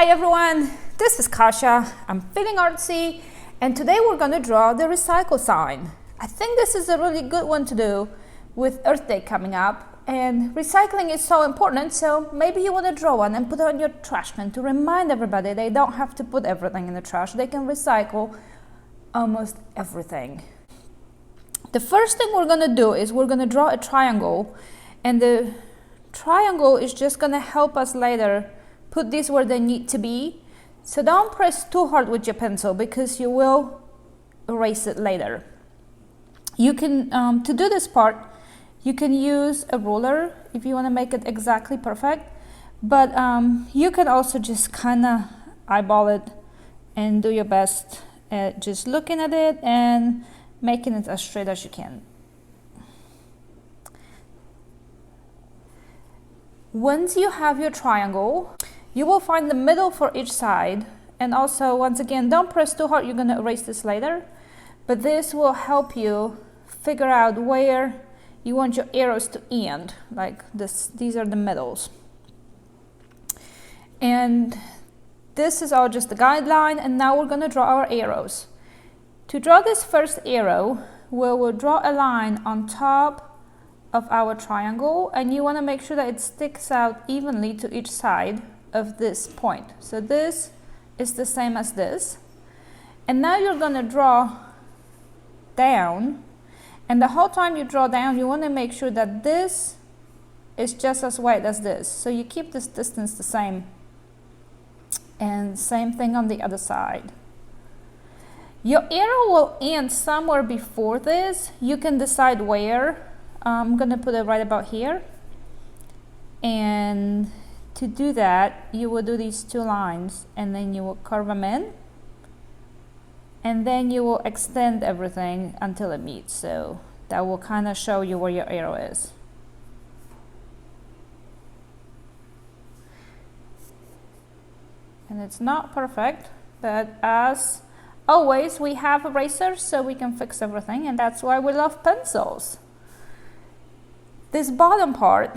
Hi everyone, this is Kasia. I'm feeling artsy, and today we're going to draw the recycle sign. I think this is a really good one to do with Earth Day coming up, and recycling is so important, so maybe you want to draw one and put it on your trash can to remind everybody they don't have to put everything in the trash. They can recycle almost everything. The first thing we're going to do is we're going to draw a triangle, and the triangle is just going to help us later put these where they need to be. So don't press too hard with your pencil because you will erase it later. You can, to do this part, you can use a ruler if you want to make it exactly perfect, but you can also just kind of eyeball it and do your best at just looking at it and making it as straight as you can. Once you have your triangle, you will find the middle for each side, and also once again, don't press too hard, you're going to erase this later, but this will help you figure out where you want your arrows to end, like this. These are the middles. And this is all just the guideline, and now we're going to draw our arrows. To draw this first arrow, we will draw a line on top of our triangle, and you want to make sure that it sticks out evenly to each side of this point. So this is the same as this, and now you're going to draw down, and the whole time you draw down you want to make sure that this is just as wide as this, so you keep this distance the same, and same thing on the other side. Your arrow will end somewhere before this. You can decide where. I'm going to put it right about here, and to do that, you will do these two lines, and then you will curve them in, and then you will extend everything until it meets. So that will kind of show you where your arrow is. And it's not perfect, but as always, we have erasers, so we can fix everything, and that's why we love pencils. This bottom part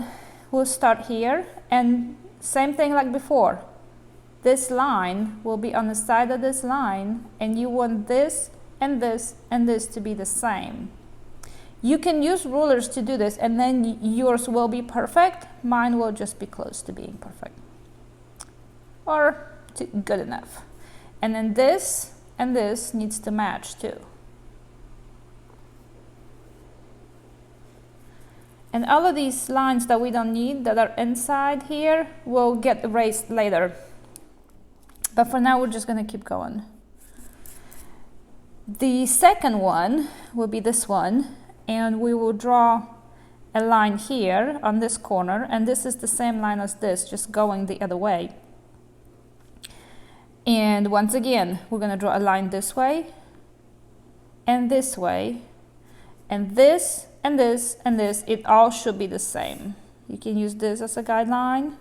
will start here, and same thing like before. This line will be on the side of this line, and you want this and this and this to be the same. You can use rulers to do this, and then yours will be perfect. Mine will just be close to being perfect, or good enough. And then this and this needs to match too. And all of these lines that we don't need, that are inside here, will get erased later. But for now, we're just going to keep going. The second one will be this one, and we will draw a line here on this corner, and this is the same line as this, just going the other way. And once again, we're going to draw a line this way, and this way, and this, and this, and this. It all should be the same. You can use this as a guideline,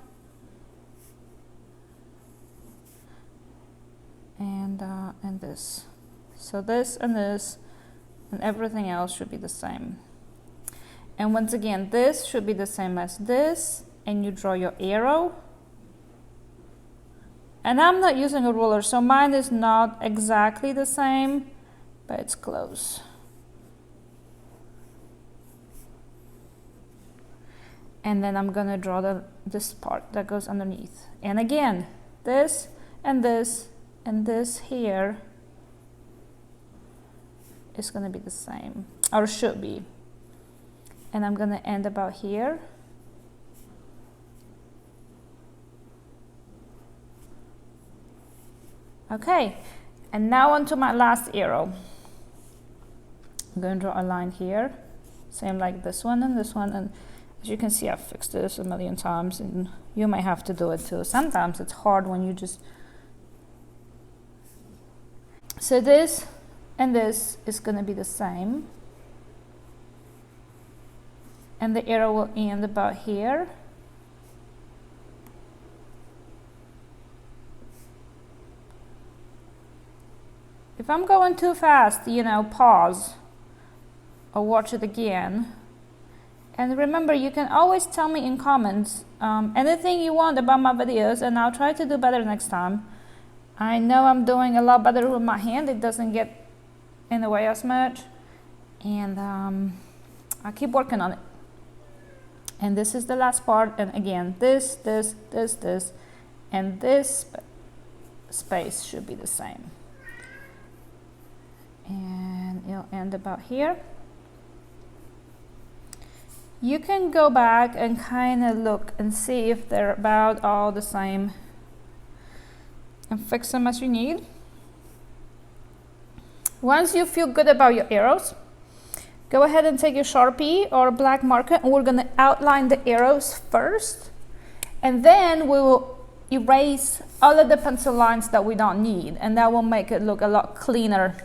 and this. So this and this and everything else should be the same. And once again, this should be the same as this, and you draw your arrow. And I'm not using a ruler, so mine is not exactly the same, but it's close. And then I'm going to draw this part that goes underneath. And again, this and this and this here is going to be the same, or should be. And I'm going to end about here. Okay, and now onto my last arrow. I'm going to draw a line here, same like this one and this one, and as you can see, I've fixed this a million times, and you may have to do it too. Sometimes it's hard when you just... So this and this is going to be the same, and the arrow will end about here. If I'm going too fast, pause or watch it again. And remember, you can always tell me in comments anything you want about my videos, and I'll try to do better next time. I know I'm doing a lot better with my hand. It doesn't get in the way as much. And I'll keep working on it. And this is the last part. And again, this, and this space should be the same. And it'll end about here. You can go back and kind of look and see if they're about all the same and fix them as you need. Once you feel good about your arrows, go ahead and take your Sharpie or a black marker, and we're going to outline the arrows first, and then we will erase all of the pencil lines that we don't need, and that will make it look a lot cleaner.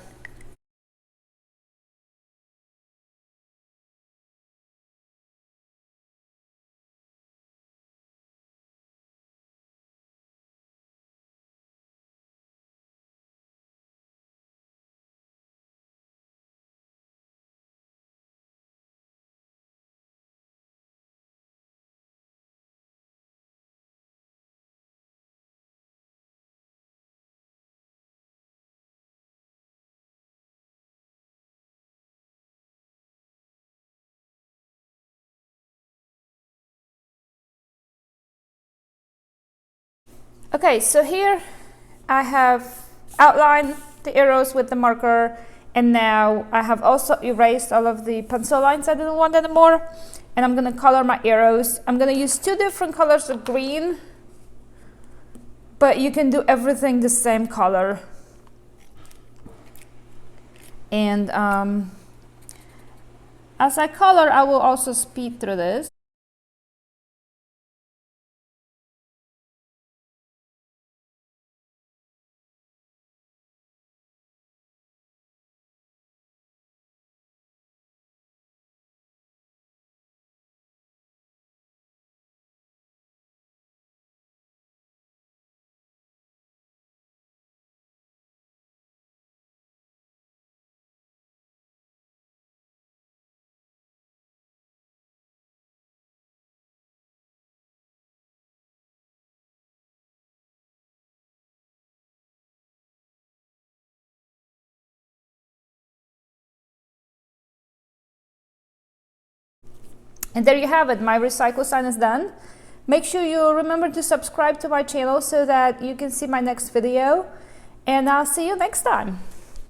Okay, so here I have outlined the arrows with the marker, and now I have also erased all of the pencil lines I didn't want anymore, and I'm going to color my arrows. I'm going to use 2 different colors of green, but you can do everything the same color. And as I color, I will also speed through this. And there you have it, my recycle sign is done. Make sure you remember to subscribe to my channel so that you can see my next video, and I'll see you next time.